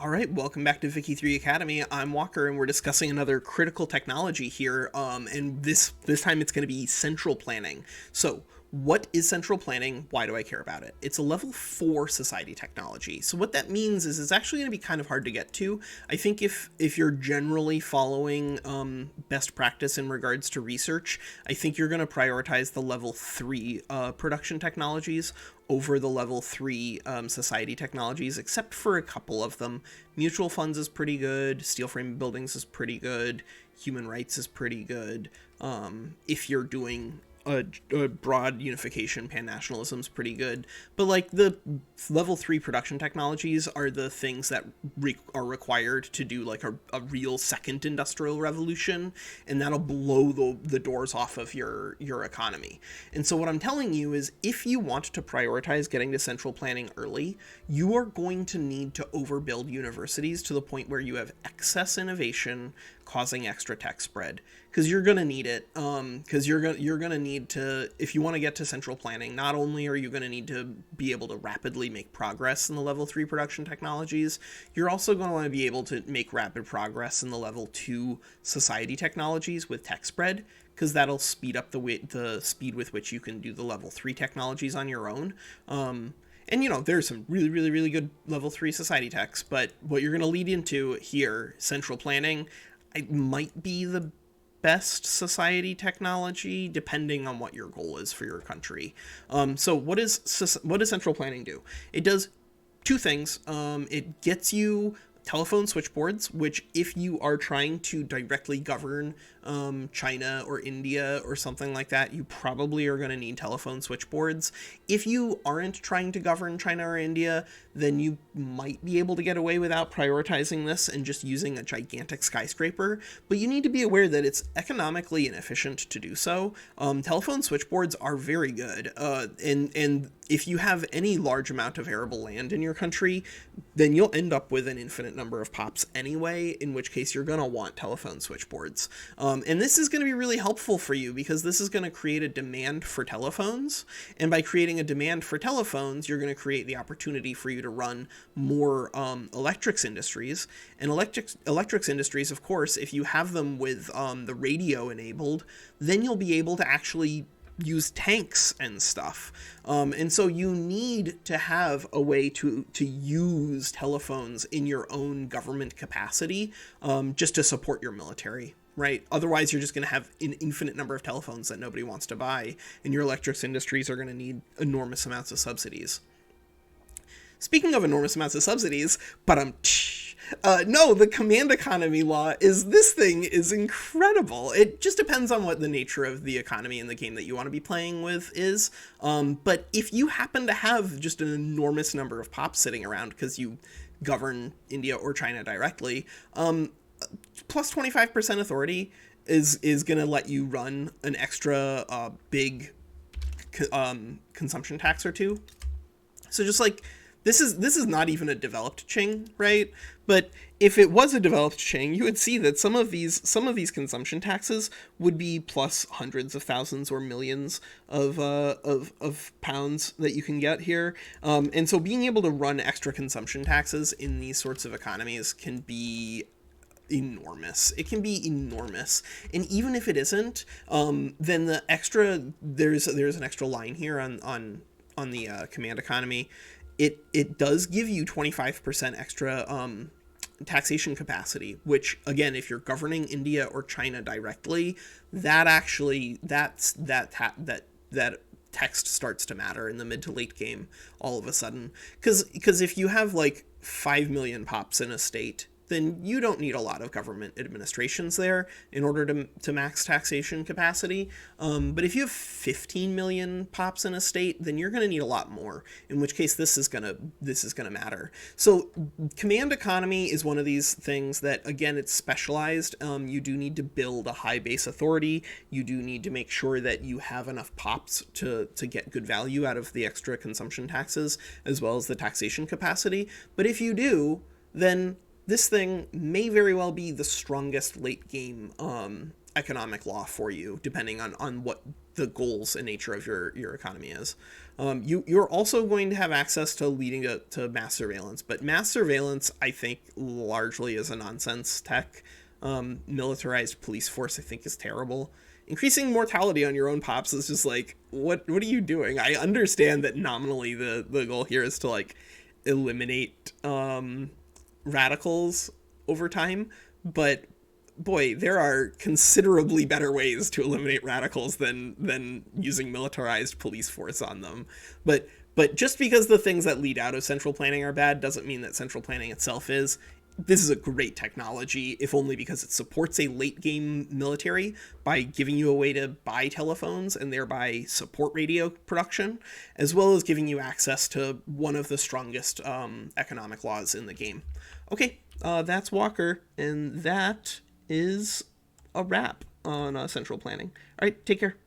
All right, welcome back to Vicky 3 Academy. I'm Walker, and we're discussing another critical technology here. And this time it's going to be central planning. So, what is central planning? Why do I care about it? It's a level 4 society technology. So what that means is it's actually going to be kind of hard to get to. I think if you're generally following best practice in regards to research, I think you're going to prioritize the level 3 production technologies over the level 3 society technologies, except for a couple of them. Mutual funds is pretty good. Steel frame buildings is pretty good. Human rights is pretty good. If you're doing a broad unification, pan-nationalism is pretty good. But like the level 3 production technologies are the things that are required to do like a real second industrial revolution, and that'll blow the doors off of your economy. And so what I'm telling you is, if you want to prioritize getting to central planning early, you are going to need to overbuild universities to the point where you have excess innovation causing extra tech spread, because you're going to need it. Because you're going to need to, if you want to get to central planning, not only are you going to need to be able to rapidly make progress in the level 3 production technologies, you're also going to want to be able to make rapid progress in the level 2 society technologies with tech spread, because that'll speed up the speed with which you can do the level 3 technologies on your own. And, you know, there's some really, really, really good level 3 society techs, but what you're going to lead into here, central planning, it might be the best society technology, depending on what your goal is for your country. So what does central planning do? It does two things. It gets you telephone switchboards, which if you are trying to directly govern China or India or something like that, you probably are going to need telephone switchboards. If you aren't trying to govern China or India, then you might be able to get away without prioritizing this and just using a gigantic skyscraper, but you need to be aware that it's economically inefficient to do so. Telephone switchboards are very good, and if you have any large amount of arable land in your country, then you'll end up with an infinite number of pops anyway, in which case you're going to want telephone switchboards. And this is going to be really helpful for you, because this is going to create a demand for telephones, and by creating a demand for telephones, you're going to create the opportunity for you to run more electrics industries. And electrics industries, of course, if you have them with the radio enabled, then you'll be able to actually use tanks and stuff. And so you need to have a way to use telephones in your own government capacity, just to support your military, right? Otherwise, you're just going to have an infinite number of telephones that nobody wants to buy, and your electrics industries are going to need enormous amounts of subsidies. Speaking of enormous amounts of subsidies, no, the command economy law this thing is incredible. It just depends on what the nature of the economy in the game that you want to be playing with is. But if you happen to have just an enormous number of pops sitting around because you govern India or China directly, plus 25% authority is going to let you run an extra big consumption tax or two. So just like, this is not even a developed Qing, right? But if it was a developed Qing, you would see that some of these consumption taxes would be plus hundreds of thousands or millions of pounds that you can get here. And so being able to run extra consumption taxes in these sorts of economies can be enormous. It can be enormous. And even if it isn't, then there's an extra line here on the command economy. It does give you 25% extra taxation capacity, which again, if you're governing India or China directly, that text starts to matter in the mid to late game all of a sudden. Because if you have like 5 million pops in a state, then you don't need a lot of government administrations there in order to max taxation capacity. But if you have 15 million pops in a state, then you're going to need a lot more, in which case this is going to matter. So command economy is one of these things that, again, it's specialized. You do need to build a high base authority. You do need to make sure that you have enough pops to get good value out of the extra consumption taxes, as well as the taxation capacity. But if you do, then this thing may very well be the strongest late game economic law for you, depending on what the goals and nature of your economy is. You're also going to have access to leading to mass surveillance, but mass surveillance, I think, largely is a nonsense tech. Militarized police force, I think, is terrible. Increasing mortality on your own pops is just like, what are you doing? I understand that nominally the goal here is to like eliminate radicals over time, but boy, there are considerably better ways to eliminate radicals than using militarized police force on them. But just because the things that lead out of central planning are bad doesn't mean that central planning itself is. This is a great technology, if only because it supports a late game military by giving you a way to buy telephones and thereby support radio production, as well as giving you access to one of the strongest economic laws in the game. Okay, that's Walker, and that is a wrap on central planning. All right, take care.